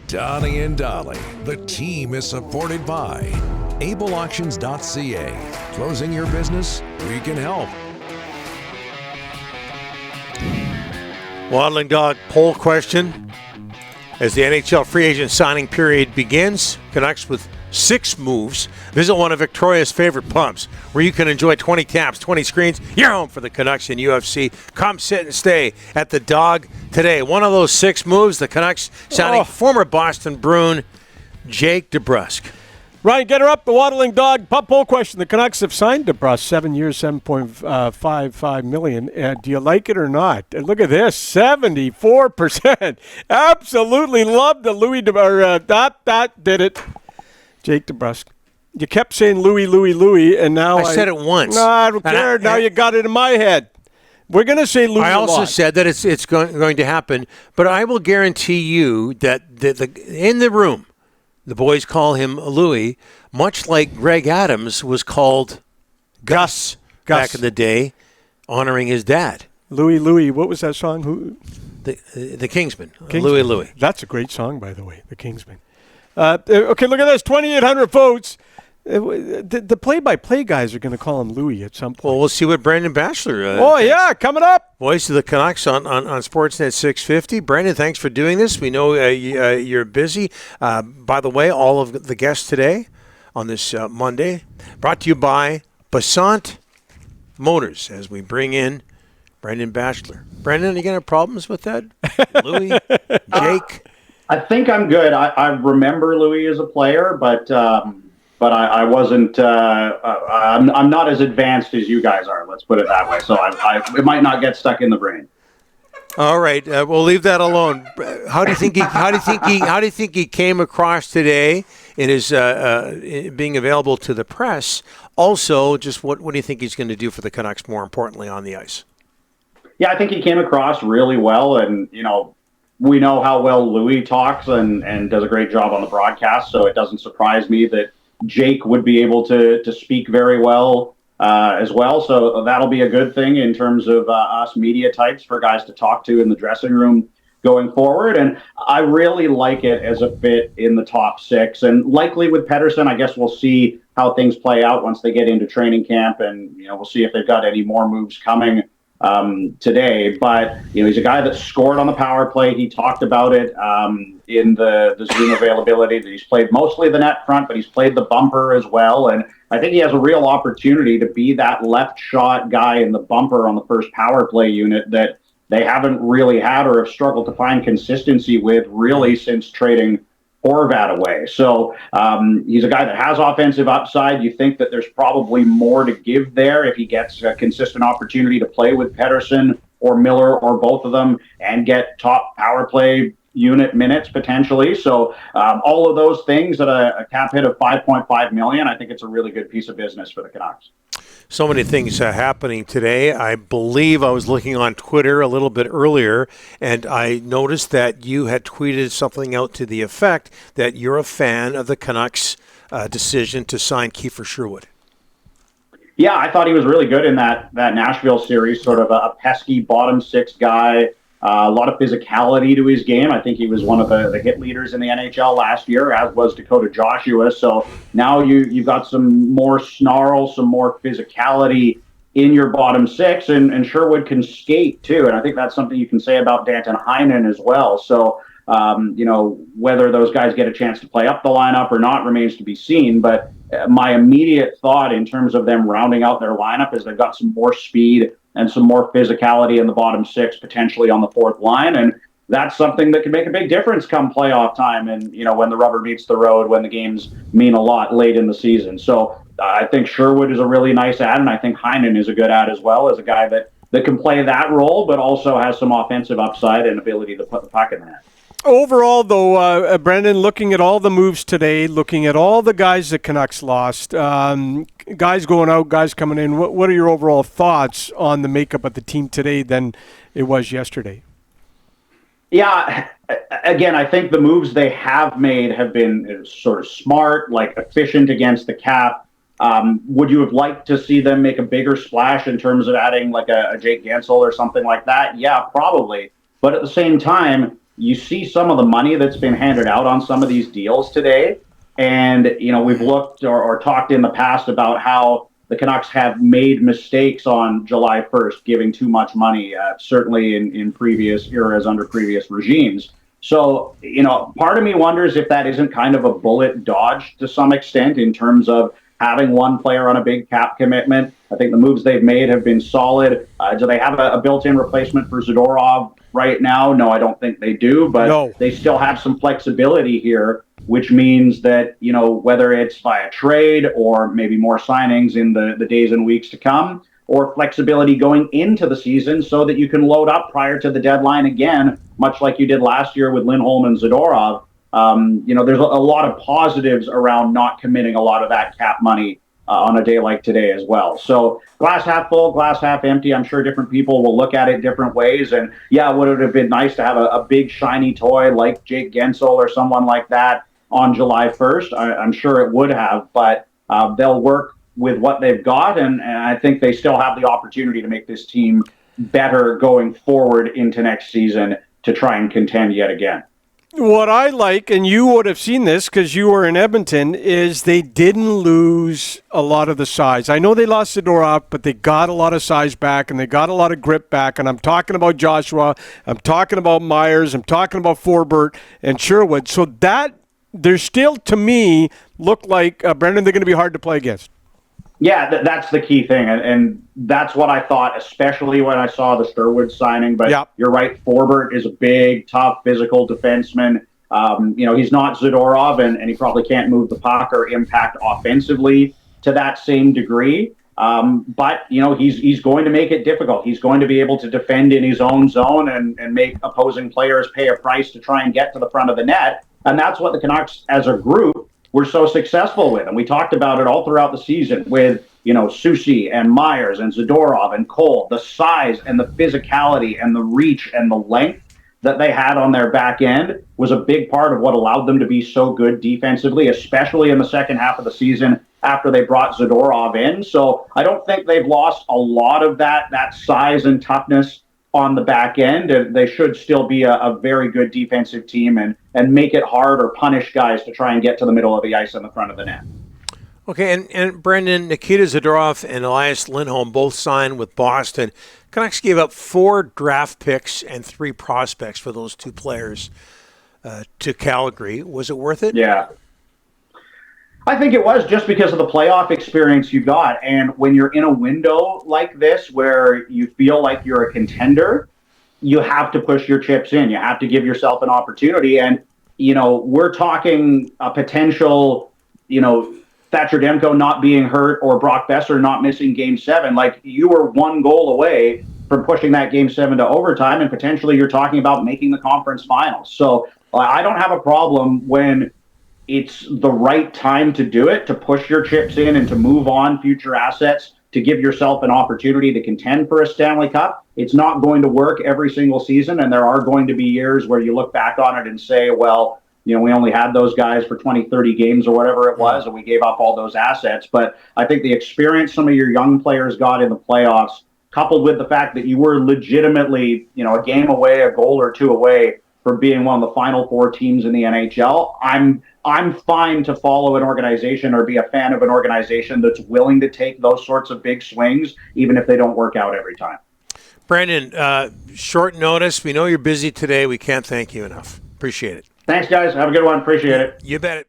Donnie and Dolly. The team is supported by ableauctions.ca. Closing your business? We can help. Waddling Dog poll question. As the NHL free agent signing period begins, Canucks with 6 moves. Visit one of Victoria's favorite pubs where you can enjoy 20 taps, 20 screens. You're home for the Canucks and UFC. Come sit and stay at the Dog today. One of those 6 moves, the Canucks signing former Boston Bruin Jake DeBrusk. Ryan, get her up. The Waddling Dog pub poll question. The Canucks have signed DeBrusk 7 years, $7.55 million. Do you like it or not? And look at this, 74%. Absolutely love the Louis DeBrusk. Did it. Jake DeBrusk. You kept saying Louis, and now I said it once. No, I don't care. Now you got it in my head. We're going to say Louis I also a lot. said that it's going to happen, but I will guarantee you that in the room, the boys call him Louis, much like Greg Adams was called Gus back in the day, honoring his dad. Louis, what was that song? Who? The Kingsman. Louis. That's a great song, by the way, The Kingsman. Okay, look at this, 2,800 votes. The play-by-play guys are going to call him Louis at some point. Well, we'll see what Brendan Batchelor coming up. Voice of the Canucks on Sportsnet 650. Brendan, thanks for doing this. We know you're busy. By the way, all of the guests today on this Monday brought to you by Basant Motors as we bring in Brendan Batchelor. Brendan, are you going to have problems with that? Louis, Jake? I think I'm good. I remember Louis as a player, but I wasn't. I'm not as advanced as you guys are. Let's put it that way. So it might not get stuck in the brain. All right, we'll leave that alone. How do you think he came across today in his being available to the press? Also, just what do you think he's going to do for the Canucks? More importantly, on the ice. Yeah, I think he came across really well, and we know how well Louis talks and does a great job on the broadcast. So it doesn't surprise me that Jake would be able to speak very well as well. So that'll be a good thing in terms of us media types for guys to talk to in the dressing room going forward. And I really like it as a fit in the top 6. And likely with Pettersson, I guess we'll see how things play out once they get into training camp. And, we'll see if they've got any more moves coming today. But, he's a guy that scored on the power play. He talked about it in the Zoom availability that he's played mostly the net front, but he's played the bumper as well. And I think he has a real opportunity to be that left shot guy in the bumper on the first power play unit that they haven't really had or have struggled to find consistency with really since trading Horvat away. So he's a guy that has offensive upside. You think that there's probably more to give there if he gets a consistent opportunity to play with Pettersson or Miller or both of them and get top power play unit minutes potentially. So all of those things at a cap hit of $5.5 million, I think it's a really good piece of business for the Canucks. So many things happening today. I believe I was looking on Twitter a little bit earlier, and I noticed that you had tweeted something out to the effect that you're a fan of the Canucks' decision to sign Kiefer Sherwood. Yeah, I thought he was really good in that Nashville series, sort of a pesky bottom 6 guy, a lot of physicality to his game. I think he was one of the hit leaders in the NHL last year, as was Dakota Joshua. So now you've got some more snarl, some more physicality in your bottom 6, and Sherwood can skate too. And I think that's something you can say about Danton Heinen as well. So, whether those guys get a chance to play up the lineup or not remains to be seen. But my immediate thought in terms of them rounding out their lineup is they've got some more speed and some more physicality in the bottom 6, potentially on the 4th line. And that's something that can make a big difference come playoff time and, when the rubber meets the road, when the games mean a lot late in the season. So I think Sherwood is a really nice add, and I think Heinen is a good add as well, as a guy that can play that role, but also has some offensive upside and ability to put the puck in the net. Overall, though, Brendan, looking at all the moves today, looking at all the guys the Canucks lost, guys going out, guys coming in, what are your overall thoughts on the makeup of the team today than it was yesterday? Yeah, again, I think the moves they have made have been sort of smart, like efficient against the cap. Would you have liked to see them make a bigger splash in terms of adding like a Jake Gensel or something like that? Yeah, probably. But at the same time, you see some of the money that's been handed out on some of these deals today. And, we've looked or talked in the past about how the Canucks have made mistakes on July 1st, giving too much money, certainly in previous eras under previous regimes. So, part of me wonders if that isn't kind of a bullet dodge to some extent in terms of having one player on a big cap commitment. I think the moves they've made have been solid. Do they have a built-in replacement for Zadorov right now? No, I don't think they do, but They still have some flexibility here, which means that, whether it's via trade or maybe more signings in the days and weeks to come, or flexibility going into the season so that you can load up prior to the deadline again, much like you did last year with Lindholm and Zadorov. There's a lot of positives around not committing a lot of that cap money on a day like today as well. So glass half full, glass half empty. I'm sure different people will look at it different ways. And would it have been nice to have a big shiny toy like Jake Gensel or someone like that on July 1st? I'm sure it would have, but they'll work with what they've got. And I think they still have the opportunity to make this team better going forward into next season to try and contend yet again. What I like, and you would have seen this because you were in Edmonton, is they didn't lose a lot of the size. I know they lost Zadorov, but they got a lot of size back and they got a lot of grip back. And I'm talking about Joshua, I'm talking about Myers, I'm talking about Forbert and Sherwood. So that, they're still, to me, look like, Brendan, they're going to be hard to play against. Yeah, that's the key thing, and that's what I thought, especially when I saw the Sherwood signing. But You're right, Forbert is a big, tough, physical defenseman. He's not Zadorov, and he probably can't move the puck or impact offensively to that same degree. But he's going to make it difficult. He's going to be able to defend in his own zone and make opposing players pay a price to try and get to the front of the net. And that's what the Canucks, as a group, were so successful with. And we talked about it all throughout the season with, Soucy and Myers and Zadorov and Cole, the size and the physicality and the reach and the length that they had on their back end was a big part of what allowed them to be so good defensively, especially in the second half of the season after they brought Zadorov in. So I don't think they've lost a lot of that size and toughness on the back end, and they should still be a very good defensive team and make it hard or punish guys to try and get to the middle of the ice in the front of the net. Okay, and Brendan, Nikita Zadorov and Elias Lindholm both signed with Boston. Canucks gave up 4 draft picks and 3 prospects for those 2 players to Calgary. Was it worth it? Yeah. I think it was, just because of the playoff experience you got. And when you're in a window like this where you feel like you're a contender, you have to push your chips in. You have to give yourself an opportunity. And, we're talking a potential, Thatcher Demko not being hurt or Brock Besser not missing Game 7. Like, you were 1 goal away from pushing that Game 7 to overtime, and potentially you're talking about making the conference finals. So I don't have a problem when it's the right time to do it, to push your chips in and to move on future assets, to give yourself an opportunity to contend for a Stanley Cup. It's not going to work every single season, and there are going to be years where you look back on it and say, well, we only had those guys for 20, 30 games or whatever it was, and we gave up all those assets. But I think the experience some of your young players got in the playoffs, coupled with the fact that you were legitimately, a game away, a goal or 2 away for being one of the final 4 teams in the NHL, I'm fine to follow an organization or be a fan of an organization that's willing to take those sorts of big swings, even if they don't work out every time. Brendan, short notice. We know you're busy today. We can't thank you enough. Appreciate it. Thanks, guys. Have a good one. Appreciate it. You bet it.